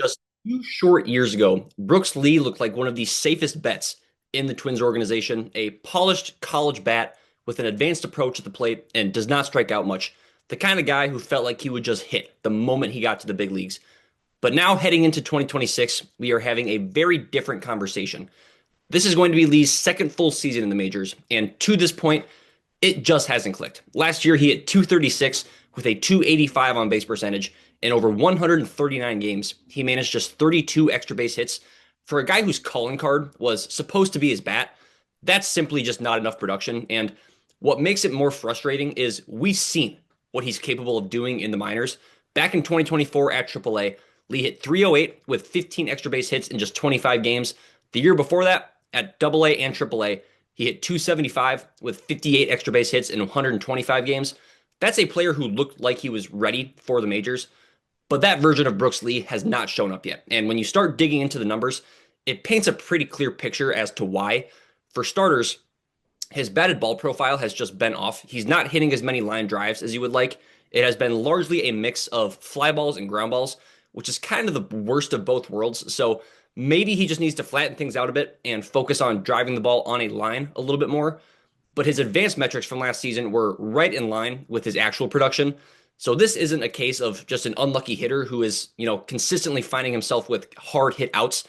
Just 2 short years ago, Brooks Lee looked like one of the safest bets in the Twins organization, a polished college bat with an advanced approach at the plate and does not strike out much. The kind of guy who felt like he would just hit the moment he got to the big leagues. But now heading into 2026, we are having a very different conversation. This is going to be Lee's second full season in the majors, and to this point, it just hasn't clicked. Last year, he hit 236 with a 285 on base percentage. In over 139 games, he managed just 32 extra base hits. For a guy whose calling card was supposed to be his bat, that's simply just not enough production. And what makes it more frustrating is we've seen what he's capable of doing in the minors. Back in 2024 at AAA, Lee hit 308 with 15 extra base hits in just 25 games. The year before that, at AA and AAA, he hit 275 with 58 extra base hits in 125 games. That's a player who looked like he was ready for the majors, but that version of Brooks Lee has not shown up yet. And when you start digging into the numbers, it paints a pretty clear picture as to why. For starters, his batted ball profile has just been off. He's not hitting as many line drives as you would like. It has been largely a mix of fly balls and ground balls, which is kind of the worst of both worlds. So maybe he just needs to flatten things out a bit and focus on driving the ball on a line a little bit more. But his advanced metrics from last season were right in line with his actual production. So this isn't a case of just an unlucky hitter who is, consistently finding himself with hard hit outs.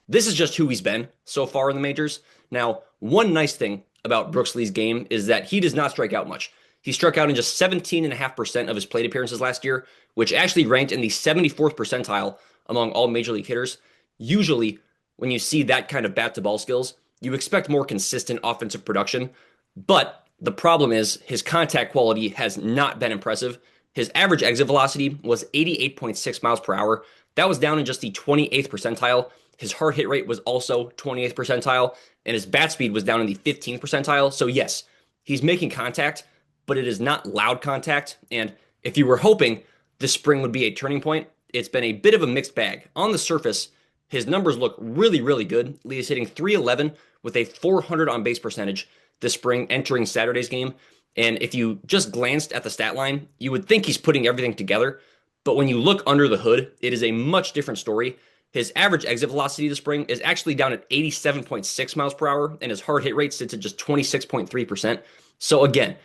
This is just who he's been so far in the majors. Now, one nice thing about Brooks Lee's game is that he does not strike out much. He struck out in just 17.5% of his plate appearances last year, which actually ranked in the 74th percentile among all major league hitters. Usually, when you see that kind of bat to ball skills, you expect more consistent offensive production. But the problem is his contact quality has not been impressive. His average exit velocity was 88.6 miles per hour. That was down in just the 28th percentile. His hard hit rate was also 28th percentile, and his bat speed was down in the 15th percentile. So yes, he's making contact, but it is not loud contact. And if you were hoping this spring would be a turning point, it's been a bit of a mixed bag. On the surface, his numbers look really, really good. Lee is hitting 311 with a 400 on base percentage this spring entering Saturday's game. And if you just glanced at the stat line, you would think he's putting everything together. But when you look under the hood, it is a much different story. His average exit velocity this spring is actually down at 87.6 miles per hour, and his hard hit rate sits at just 26.3%. So again,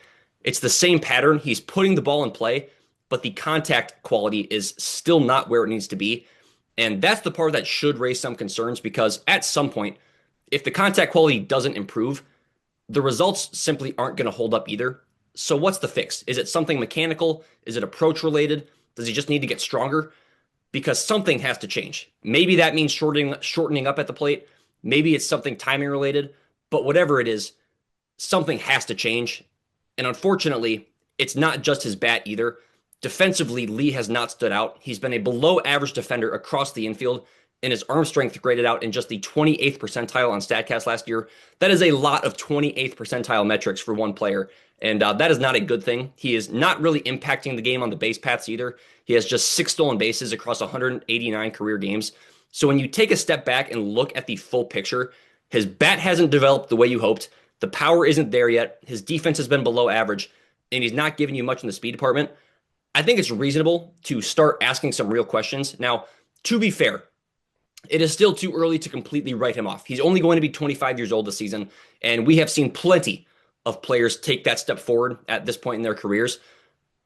it's the same pattern. He's putting the ball in play, but the contact quality is still not where it needs to be. And that's the part that should raise some concerns because at some point, if the contact quality doesn't improve, the results simply aren't going to hold up either. So what's the fix? Is it something mechanical? Is it approach related? Does he just need to get stronger? Because something has to change. Maybe that means shortening up at the plate. Maybe it's something timing related. But whatever it is, something has to change. And unfortunately, it's not just his bat either. Defensively, Lee has not stood out. He's been a below average defender across the infield, and his arm strength graded out in just the 28th percentile on StatCast last year. That is a lot of 28th percentile metrics for one player, and that is not a good thing. He is not really impacting the game on the base paths either. He has just 6 stolen bases across 189 career games. So when you take a step back and look at the full picture, his bat hasn't developed the way you hoped. The power isn't there yet. His defense has been below average, and he's not giving you much in the speed department. I think it's reasonable to start asking some real questions. Now, to be fair, it is still too early to completely write him off. He's only going to be 25 years old this season, and we have seen plenty of players take that step forward at this point in their careers.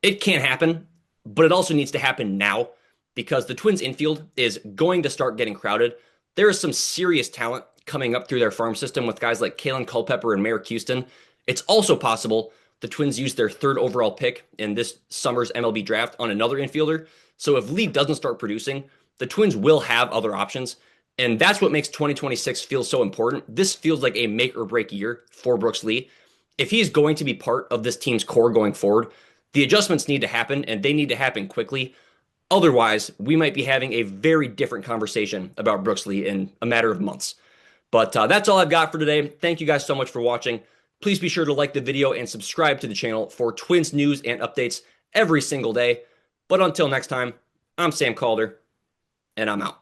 It can't happen, but it also needs to happen now because the Twins infield is going to start getting crowded. There is some serious talent coming up through their farm system with guys like Kalen Culpepper and Merrick Houston. It's also possible the Twins use their 3rd overall pick in this summer's MLB draft on another infielder. So if Lee doesn't start producing, the Twins will have other options. And that's what makes 2026 feel so important. This feels like a make or break year for Brooks Lee. If he's going to be part of this team's core going forward, the adjustments need to happen and they need to happen quickly. Otherwise, we might be having a very different conversation about Brooks Lee in a matter of months. But that's all I've got for today. Thank you guys so much for watching. Please be sure to like the video and subscribe to the channel for Twins news and updates every single day. But until next time, I'm Sam Calder, and I'm out.